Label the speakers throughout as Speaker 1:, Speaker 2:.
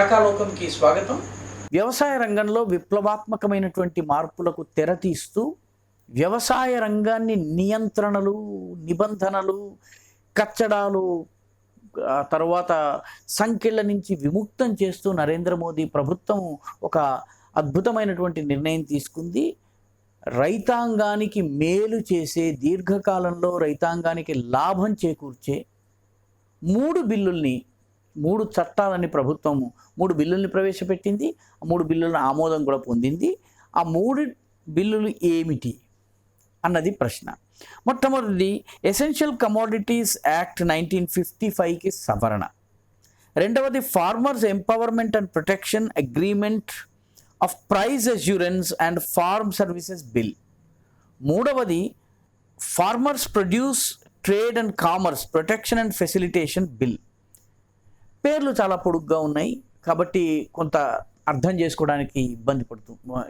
Speaker 1: విశాఖలోకంకి స్వాగతం.
Speaker 2: వ్యవసాయ రంగంలో విప్లవాత్మకమైనటువంటి మార్పులకు తెరతీస్తూ వ్యవసాయ రంగాన్ని నియంత్రణలు, నిబంధనలు, కచ్చడాలు, తర్వాత సంఖ్యల నుంచి విముక్తం చేస్తూ నరేంద్ర మోదీ ప్రభుత్వం ఒక అద్భుతమైనటువంటి నిర్ణయం తీసుకుంది. రైతాంగానికి మేలు చేసే, దీర్ఘకాలంలో రైతాంగానికి లాభం చేకూర్చే 3 బిల్లుల్ని, 3 చట్టాలని ప్రభుత్వం 3 బిల్లుల్ని ప్రవేశపెట్టింది. ఆ 3 బిల్లుల ఆమోదం కూడా పొందింది. ఆ 3 బిల్లులు ఏమిటి అన్నది ప్రశ్న. మొట్టమొదటిది ఎసెన్షియల్ కమోడిటీస్ యాక్ట్ 1955కి సవరణ. రెండవది farmers empowerment and protection agreement of price assurance and farm services bill. మూడవది farmers produce trade and commerce protection and facilitation bill. పేర్లు చాలా పొడుగ్గా ఉన్నాయి కాబట్టి కొంత అర్థం చేసుకోవడానికి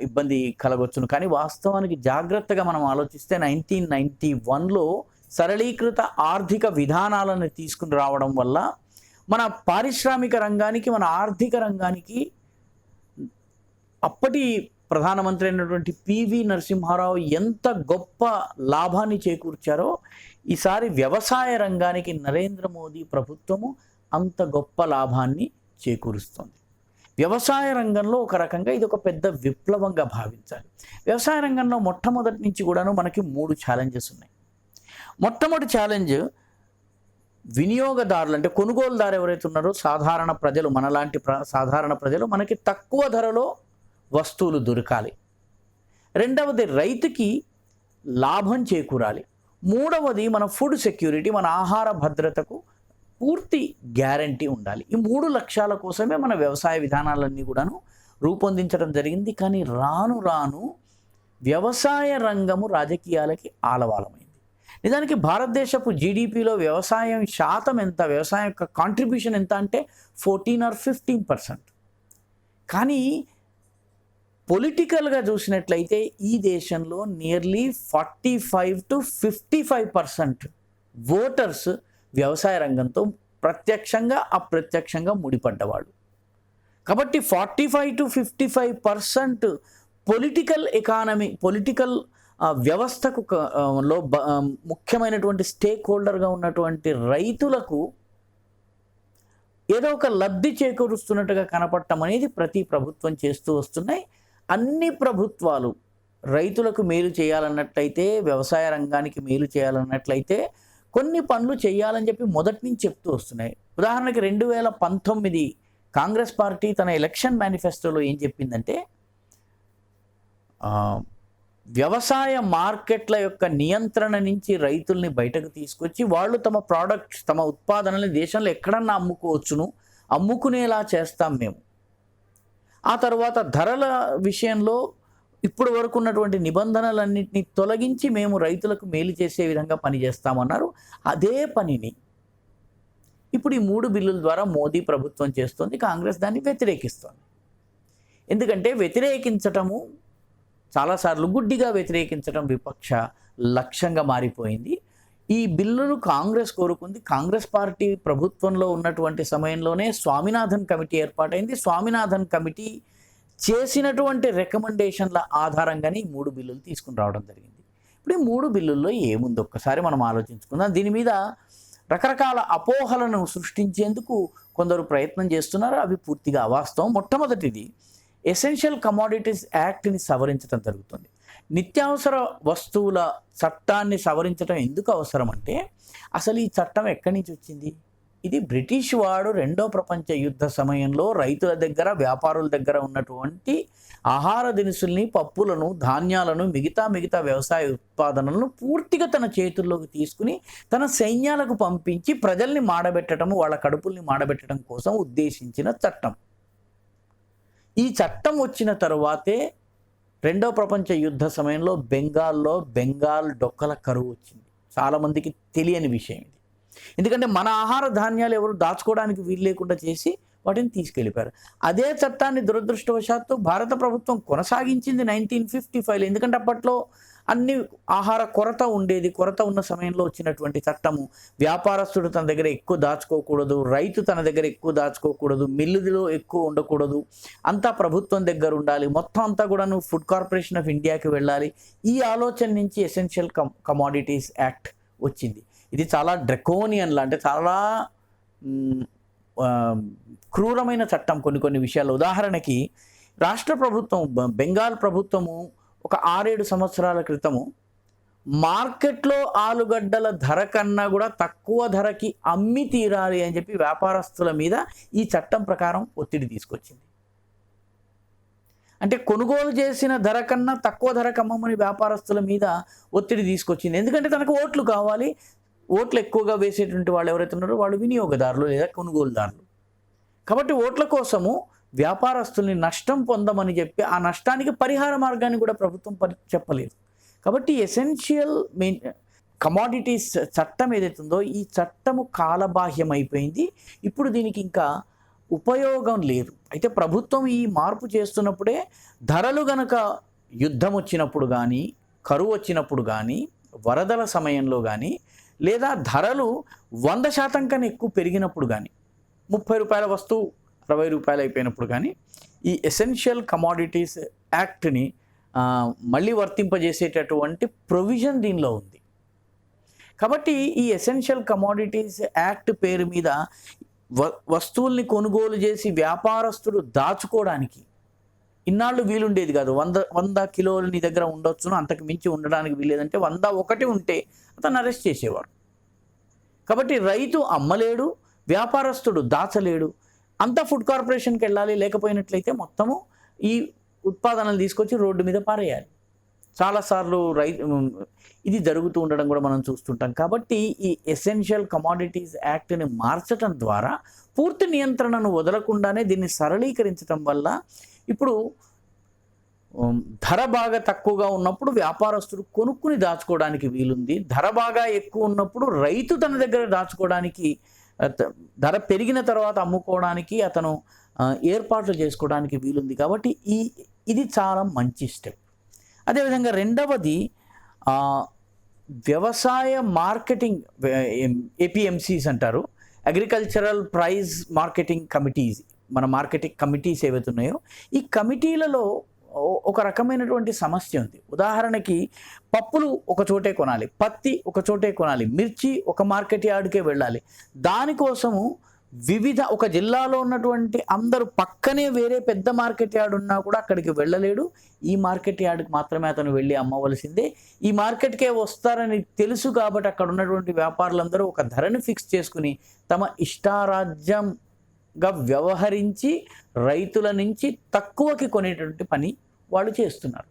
Speaker 2: ఇబ్బంది కలగొచ్చును. కానీ వాస్తవానికి జాగ్రత్తగా మనం ఆలోచిస్తే 1991లో సరళీకృత ఆర్థిక విధానాలను తీసుకుని రావడం వల్ల మన పారిశ్రామిక రంగానికి, మన ఆర్థిక రంగానికి అప్పటి ప్రధానమంత్రి అయినటువంటి పివి నరసింహారావు ఎంత గొప్ప లాభాన్ని చేకూర్చారో ఈసారి వ్యవసాయ రంగానికి నరేంద్ర మోదీ ప్రభుత్వము అంత గొప్ప లాభాన్ని చేకూరుస్తుంది. వ్యవసాయ రంగంలో ఒక రకంగా ఇది ఒక పెద్ద విప్లవంగా భావించాలి. వ్యవసాయ రంగంలో మొట్టమొదటి నుంచి కూడాను మనకి 3 ఛాలెంజెస్ ఉన్నాయి. మొట్టమొదటి ఛాలెంజ్ వినియోగదారులు, అంటే కొనుగోలుదారు ఎవరైతే ఉన్నారో సాధారణ ప్రజలు, మనలాంటి సాధారణ ప్రజలు మనకి తక్కువ ధరలో వస్తువులు దొరకాలి. రెండవది రైతుకి లాభం చేకూరాలి. మూడవది మన ఫుడ్ సెక్యూరిటీ, మన ఆహార భద్రతకు పూర్తి గ్యారంటీ ఉండాలి. ఈ 3 లక్ష్యాల కోసమే మన వ్యవసాయ విధానాలన్నీ కూడాను రూపొందించడం జరిగింది. కానీ రాను రాను వ్యవసాయ రంగము రాజకీయాలకి ఆలవాలమైంది. నిజానికి భారతదేశపు జీడిపిలో వ్యవసాయం శాతం ఎంత, వ్యవసాయం యొక్క కాంట్రిబ్యూషన్ ఎంత అంటే 14 or 15%. కానీ పొలిటికల్గా చూసినట్లయితే ఈ దేశంలో నియర్లీ 45 to 55% ఓటర్స్ వ్యవసాయ రంగంతో ప్రత్యక్షంగా అప్రత్యక్షంగా ముడిపడ్డవాళ్ళు. కాబట్టి 45 to 55% పొలిటికల్ ఎకానమీ, పొలిటికల్ వ్యవస్థకు లో ముఖ్యమైనటువంటి స్టేక్ హోల్డర్గా ఉన్నటువంటి రైతులకు ఏదో ఒక లబ్ధి చేకూరుస్తున్నట్టుగా కనపడటం అనేది ప్రతి ప్రభుత్వం చేస్తూ వస్తున్నాయి. అన్ని ప్రభుత్వాలు రైతులకు మేలు చేయాలన్నట్లయితే, వ్యవసాయ రంగానికి మేలు చేయాలన్నట్లయితే కొన్ని పనులు చేయాలని చెప్పి మొదటి నుంచి చెప్తూ వస్తున్నాయి. ఉదాహరణకి 2019 కాంగ్రెస్ పార్టీ తన ఎలక్షన్ మేనిఫెస్టోలో ఏం చెప్పిందంటే, వ్యవసాయ మార్కెట్ల యొక్క నియంత్రణ నుంచి రైతుల్ని బయటకు తీసుకొచ్చి వాళ్ళు తమ ప్రోడక్ట్స్, తమ ఉత్పాదనల్ని దేశంలో ఎక్కడన్నా అమ్ముకోవచ్చును, అమ్ముకునేలా చేస్తాం మేము. ఆ తర్వాత ధరల విషయంలో ఇప్పటి వరకు ఉన్నటువంటి నిబంధనలన్నింటినీ తొలగించి మేము రైతులకు మేలు చేసే విధంగా పనిచేస్తామన్నారు. అదే పనిని ఇప్పుడు ఈ 3 బిల్లుల ద్వారా మోదీ ప్రభుత్వం చేస్తుంది. కాంగ్రెస్ దాన్ని వ్యతిరేకిస్తుంది. ఎందుకంటే వ్యతిరేకించటము చాలాసార్లు గుడ్డిగా వ్యతిరేకించడం విపక్ష లక్ష్యంగా మారిపోయింది. ఈ బిల్లును కాంగ్రెస్ కోరుకుంది. కాంగ్రెస్ పార్టీ ప్రభుత్వంలో ఉన్నటువంటి సమయంలోనే స్వామినాథన్ కమిటీ ఏర్పాటైంది. స్వామినాథన్ కమిటీ చేసినటువంటి రికమెండేషన్ల ఆధారంగానే ఈ 3 బిల్లులు తీసుకుని రావడం జరిగింది. ఇప్పుడు ఈ 3 బిల్లుల్లో ఏముంది ఒక్కసారి మనం ఆలోచించుకుందాం. దీని మీద రకరకాల అపోహలను సృష్టించేందుకు కొందరు ప్రయత్నం చేస్తున్నారు. అవి పూర్తిగా అవాస్తవం. మొట్టమొదటిది ఎసెన్షియల్ కమోడిటీస్ యాక్ట్ని సవరించడం జరుగుతుంది. నిత్యావసర వస్తువుల చట్టాన్ని సవరించడం ఎందుకు అవసరం అంటే, అసలు ఈ చట్టం ఎక్కడి నుంచి వచ్చింది? ఇది బ్రిటిష్ వాడు 2వ ప్రపంచ యుద్ధ సమయంలో రైతుల దగ్గర, వ్యాపారుల దగ్గర ఉన్నటువంటి ఆహార దినుసుల్ని, పప్పులను, ధాన్యాలను, మిగతా వ్యవసాయ ఉత్పాదనలను పూర్తిగా తన చేతుల్లోకి తీసుకుని తన సైన్యాలకు పంపించి ప్రజల్ని మాడబెట్టడము, వాళ్ళ కడుపుల్ని మాడబెట్టడం కోసం ఉద్దేశించిన చట్టం. ఈ చట్టం వచ్చిన తరువాతే 2వ ప్రపంచ యుద్ధ సమయంలో బెంగాల్ డొక్కల కరువు వచ్చింది. చాలామందికి తెలియని విషయం ఇది. ఎందుకంటే మన ఆహార ధాన్యాలు ఎవరు దాచుకోవడానికి వీలు లేకుండా చేసి వాటిని తీసుకెళ్ళిపోయారు. అదే చట్టాన్ని దురదృష్టవశాత్తు భారత ప్రభుత్వం కొనసాగించింది 1955లో. ఎందుకంటే అప్పట్లో అన్ని ఆహార కొరత ఉండేది. కొరత ఉన్న సమయంలో వచ్చినటువంటి చట్టము. వ్యాపారస్తుడు తన దగ్గర ఎక్కువ దాచుకోకూడదు, రైతు తన దగ్గర ఎక్కువ దాచుకోకూడదు, మిల్లులో ఎక్కువ ఉండకూడదు, అంతా ప్రభుత్వం దగ్గర ఉండాలి, మొత్తం అంతా కూడాను ఫుడ్ కార్పొరేషన్ ఆఫ్ ఇండియాకి వెళ్ళాలి. ఈ ఆలోచన నుంచి ఎసెన్షియల్ కమోడిటీస్ యాక్ట్ వచ్చింది. ఇది చాలా డ్రకోనియన్లా, అంటే చాలా క్రూరమైన చట్టం కొన్ని విషయాల్లో. ఉదాహరణకి రాష్ట్ర ప్రభుత్వం, బెంగాల్ ప్రభుత్వము ఒక 6-7 సంవత్సరాల క్రితము మార్కెట్లో ఆలుగడ్డల ధర కన్నా కూడా తక్కువ ధరకి అమ్మి తీరాలి అని చెప్పి వ్యాపారస్తుల మీద ఈ చట్టం ప్రకారం ఒత్తిడి తీసుకొచ్చింది. అంటే కొనుగోలు చేసిన ధర కన్నా తక్కువ ధరకు అమ్మమని వ్యాపారస్తుల మీద ఒత్తిడి తీసుకొచ్చింది. ఎందుకంటే తనకు ఓట్లు కావాలి. ఓట్లు ఎక్కువగా వేసేటువంటి వాళ్ళు ఎవరైతే ఉన్నారో వాళ్ళు వినియోగదారులు లేదా కొనుగోలుదారులు. కాబట్టి ఓట్ల కోసము వ్యాపారస్తుల్ని నష్టం పొందమని చెప్పి ఆ నష్టానికి పరిహార మార్గాన్ని కూడా ప్రభుత్వం చెప్పలేదు. కాబట్టి ఎసెన్షియల్ కమోడిటీస్ చట్టం ఏదైతుందో ఈ చట్టము కాలబాహ్యం అయిపోయింది. ఇప్పుడు దీనికి ఇంకా ఉపయోగం లేదు. అయితే ప్రభుత్వం ఈ మార్పు చేస్తున్నప్పుడే ధరలు గనక యుద్ధం వచ్చినప్పుడు కానీ, కరువు వచ్చినప్పుడు కానీ, వరదల సమయంలో కానీ, లేదా ధరలు 100% కన్నా ఎక్కువ పెరిగినప్పుడు కానీ, 30 రూపాయల వస్తువు 60 రూపాయలు అయిపోయినప్పుడు కానీ ఈ ఎసెన్షియల్ కమోడిటీస్ యాక్ట్ని మళ్ళీ వర్తింపజేసేటటువంటి ప్రొవిజన్ దీనిలో ఉంది. కాబట్టి ఈ ఎసెన్షియల్ కమోడిటీస్ యాక్ట్ పేరు మీద వస్తువుల్ని కొనుగోలు చేసి వ్యాపారస్తుడు దాచుకోవడానికి ఇన్నాళ్ళు వీలుండేది కాదు. 100 కిలోలు నీ దగ్గర ఉండొచ్చును, అంతకు మించి ఉండడానికి వీలేదంటే 101 ఉంటే అతను అరెస్ట్ చేసేవారు. కాబట్టి రైతు అమ్మలేడు, వ్యాపారస్తుడు దాచలేడు, అంతా ఫుడ్ కార్పొరేషన్కి వెళ్ళాలి. లేకపోయినట్లయితే మొత్తము ఈ ఉత్పాదనలు తీసుకొచ్చి రోడ్డు మీద పారేయాలి. చాలాసార్లు ఇది జరుగుతూ ఉండడం కూడా మనం చూస్తుంటాం. కాబట్టి ఈ ఎసెన్షియల్ కమోడిటీస్ యాక్ట్ని మార్చడం ద్వారా పూర్తి నియంత్రణను వదలకుండానే దీన్ని సరళీకరించడం వల్ల ఇప్పుడు ధర బాగా తక్కువగా ఉన్నప్పుడు వ్యాపారస్తుడు కొనుక్కుని దాచుకోవడానికి వీలుంది. ధర బాగా ఎక్కువ ఉన్నప్పుడు రైతు తన దగ్గర దాచుకోవడానికి, ధర పెరిగిన తర్వాత అమ్ముకోవడానికి అతను ఏర్పాట్లు చేసుకోవడానికి వీలుంది. కాబట్టి ఇది చాలా మంచి స్టెప్. అదేవిధంగా రెండవది వ్యవసాయ మార్కెటింగ్, ఏపీఎంసీస్ అంటారు, అగ్రికల్చరల్ ప్రైస్ మార్కెటింగ్ కమిటీస్. మన మార్కెటింగ్ కమిటీస్ ఏవైతే ఉన్నాయో ఈ కమిటీలలో ఒక రకమైనటువంటి సమస్య ఉంది. ఉదాహరణకి పప్పులు ఒక చోటే కొనాలి, పత్తి ఒక చోటే కొనాలి, మిర్చి ఒక మార్కెట్ యార్డ్కే వెళ్ళాలి. దానికోసము ఒక జిల్లాలో ఉన్నటువంటి అందరూ పక్కనే వేరే పెద్ద మార్కెట్ యార్డ్ ఉన్నా కూడా అక్కడికి వెళ్ళలేడు. ఈ మార్కెట్ యార్డ్కి మాత్రమే అతను వెళ్ళి అమ్మవలసిందే. ఈ మార్కెట్కే వస్తారని తెలుసు కాబట్టి అక్కడ ఉన్నటువంటి వ్యాపారులందరూ ఒక ధరని ఫిక్స్ చేసుకుని తమ ఇష్టారాజ్యంగా వ్యవహరించి రైతుల నుంచి తక్కువకి కొనేటువంటి పని వాళ్ళు చేస్తున్నారు.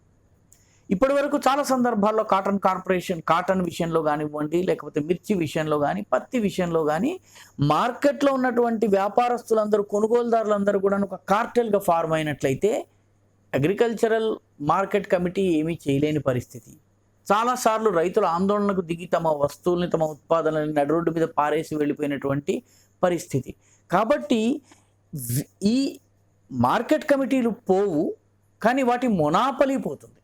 Speaker 2: ఇప్పటి వరకు చాలా సందర్భాల్లో కాటన్ విషయంలో కానివ్వండి, లేకపోతే మిర్చి విషయంలో కానీ, పత్తి విషయంలో కానీ మార్కెట్లో ఉన్నటువంటి వ్యాపారస్తులందరూ, కొనుగోలుదారులందరూ కూడా ఒక కార్టెల్గా ఫార్మ్ అయినట్లయితే అగ్రికల్చరల్ మార్కెట్ కమిటీ ఏమీ చేయలేని పరిస్థితి. చాలాసార్లు రైతులు ఆందోళనకు దిగి తమ వస్తువుల్ని, తమ ఉత్పాదనల్ని నడి రోడ్డు మీద పారేసి వెళ్ళిపోయినటువంటి పరిస్థితి. కాబట్టి ఈ మార్కెట్ కమిటీలు పోవు, కానీ వాటి మొనాపలి పోతుంది.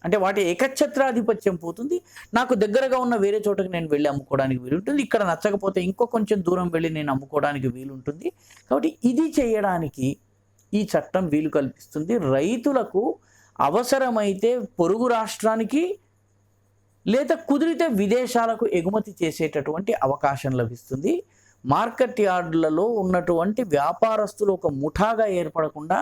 Speaker 2: అంటే వాటి ఏకఛత్రాధిపత్యం పోతుంది. నాకు దగ్గరగా ఉన్న వేరే చోటకి నేను వెళ్ళి అమ్ముకోవడానికి వీలుంటుంది, ఇక్కడ నచ్చకపోతే ఇంకో కొంచెం దూరం వెళ్ళి నేను అమ్ముకోవడానికి వీలుంటుంది. కాబట్టి ఇది చేయడానికి ఈ చట్టం వీలు కల్పిస్తుంది. రైతులకు అవసరమైతే పొరుగు రాష్ట్రానికి లేదా కుదిరితే విదేశాలకు ఎగుమతి చేసేటటువంటి అవకాశం లభిస్తుంది. మార్కెట్ యార్డులలో ఉన్నటువంటి వ్యాపారస్తులు ఒక ముఠాగా ఏర్పడకుండా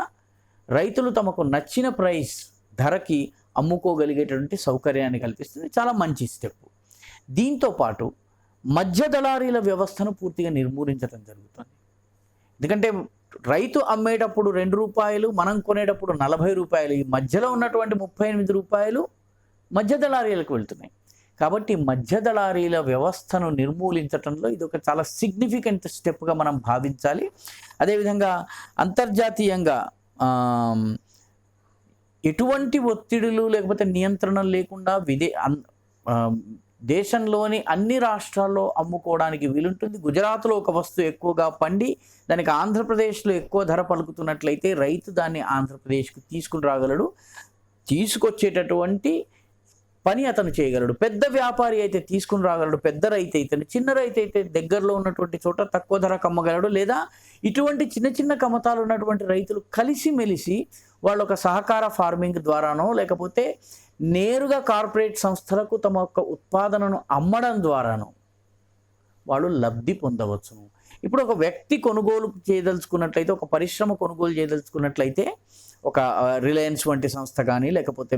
Speaker 2: రైతులు తమకు నచ్చిన ప్రైస్ ధరకి అమ్ముకోగలిగేటువంటి సౌకర్యాన్ని కల్పిస్తుంది. చాలా మంచి స్టెప్. దీంతో పాటు మధ్య దళారీల వ్యవస్థను పూర్తిగా నిర్మూలించడం జరుగుతుంది. ఎందుకంటే రైతు అమ్మేటప్పుడు 2 రూపాయలు, మనం కొనేటప్పుడు 40 రూపాయలు, ఈ మధ్యలో ఉన్నటువంటి 38 రూపాయలు మధ్య దళారీలకు వెళ్తున్నాయి. కాబట్టి మధ్య దళారీల వ్యవస్థను నిర్మూలించడంలో ఇది ఒక చాలా సిగ్నిఫికెంట్ స్టెప్గా మనం భావించాలి. అదేవిధంగా అంతర్జాతీయంగా ఎటువంటి ఒత్తిడులు లేకపోతే నియంత్రణలు లేకుండా దేశంలోని అన్ని రాష్ట్రాల్లో అమ్ముకోవడానికి వీలుంటుంది. గుజరాత్లో ఒక వస్తువు ఎక్కువగా పండి దానికి ఆంధ్రప్రదేశ్లో ఎక్కువ ధర పలుకుతున్నట్లయితే రైతు దాన్ని ఆంధ్రప్రదేశ్కి తీసుకుని రాగలడు. తీసుకొచ్చేటటువంటి పని అతను చేయగలడు. పెద్ద వ్యాపారి అయితే తీసుకుని రాగలడు, పెద్ద రైతు అయితే. చిన్న రైతు అయితే దగ్గరలో ఉన్నటువంటి చోట తక్కువ ధరకు అమ్మగలడు. లేదా ఇటువంటి చిన్న చిన్న కమతాలు ఉన్నటువంటి రైతులు కలిసిమెలిసి వాళ్ళు ఒక సహకార ఫార్మింగ్ ద్వారానో లేకపోతే నేరుగా కార్పొరేట్ సంస్థలకు తమ యొక్క ఉత్పాదనను అమ్మడం ద్వారానో వాళ్ళు లబ్ధి పొందవచ్చును. ఇప్పుడు ఒక వ్యక్తి కొనుగోలు చేయదలుచుకున్నట్లయితే, ఒక పరిశ్రమ కొనుగోలు చేయదలుచుకున్నట్లయితే, ఒక రిలయన్స్ వంటి సంస్థ కానీ లేకపోతే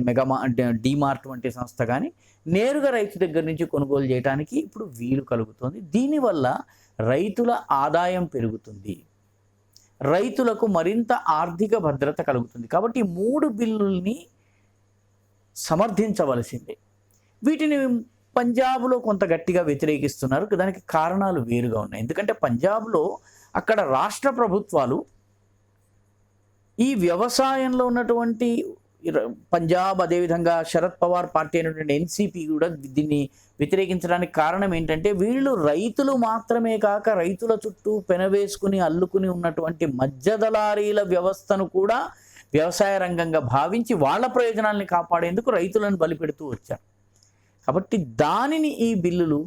Speaker 2: డీమార్ట్ వంటి సంస్థ కానీ నేరుగా రైతు దగ్గర నుంచి కొనుగోలు చేయడానికి ఇప్పుడు వీలు కలుగుతుంది. దీనివల్ల రైతుల ఆదాయం పెరుగుతుంది, రైతులకు మరింత ఆర్థిక భద్రత కలుగుతుంది. కాబట్టి 3 బిల్లుల్ని సమర్థించవలసిందే. వీటిని పంజాబ్లో కొంత గట్టిగా వ్యతిరేకిస్తున్నారు. దానికి కారణాలు వేరుగా ఉన్నాయి. ఎందుకంటే పంజాబ్లో అక్కడ రాష్ట్ర ప్రభుత్వాలు ఈ వ్యవసాయంలో ఉన్నటువంటి పంజాబ్, అదేవిధంగా శరద్ పవార్ పార్టీ అయినటువంటి ఎన్సీపీ కూడా దీన్ని వ్యతిరేకించడానికి కారణం ఏంటంటే, వీళ్ళు రైతులు మాత్రమే కాక రైతుల చుట్టూ పెనవేసుకుని అల్లుకుని ఉన్నటువంటి మధ్యదళారీల వ్యవస్థను కూడా వ్యవసాయ రంగంగా భావించి వాళ్ళ ప్రయోజనాల్ని కాపాడేందుకు రైతులను బలిపెడుతూ వచ్చారు. కాబట్టి దానిని ఈ బిల్లులు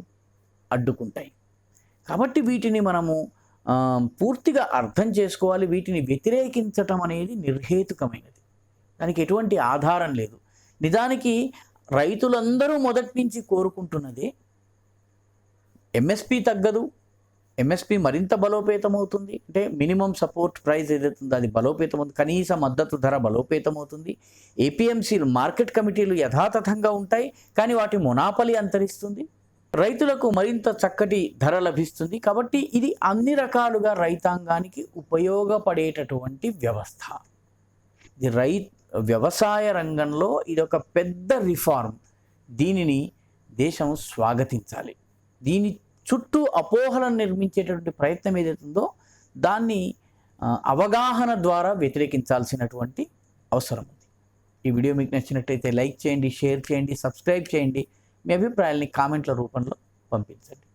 Speaker 2: అడ్డుకుంటాయి. కాబట్టి వీటిని మనము పూర్తిగా అర్థం చేసుకోవాలి. వీటిని వ్యతిరేకించటం అనేది నిర్హేతుకమైనది, దానికి ఎటువంటి ఆధారం లేదు. నిజానికి రైతులందరూ మొదటి నుంచి కోరుకుంటున్నదే ఎంఎస్పి తగ్గదు, ఎంఎస్పి మరింత బలోపేతమవుతుంది. అంటే మినిమం సపోర్ట్ ప్రైస్ ఏదైతుందో అది బలోపేతమవుతుంది, కనీస మద్దతు ధర బలోపేతమవుతుంది. ఏపీఎంసీలు, మార్కెట్ కమిటీలు యథాతథంగా ఉంటాయి, కానీ వాటి మొనాపలి అంతరిస్తుంది. రైతులకు మరింత చక్కటి ధర లభిస్తుంది. కాబట్టి ఇది అన్ని రకాలుగా రైతాంగానికి ఉపయోగపడేటటువంటి వ్యవస్థ. ఇది వ్యవసాయ రంగంలో ఇది ఒక పెద్ద రిఫార్మ్. దీనిని దేశం స్వాగతించాలి. దీని చుట్టూ అపోహలను నిర్మించేటటువంటి ప్రయత్నం ఏదైతుందో దాన్ని అవగాహన ద్వారా వ్యతిరేకించాల్సినటువంటి అవసరం ఉంది. ఈ వీడియో మీకు నచ్చినట్టయితే లైక్ చేయండి, షేర్ చేయండి, సబ్స్క్రైబ్ చేయండి. మీ అభిప్రాయాల్ని కామెంట్ల రూపంలో పంపించండి.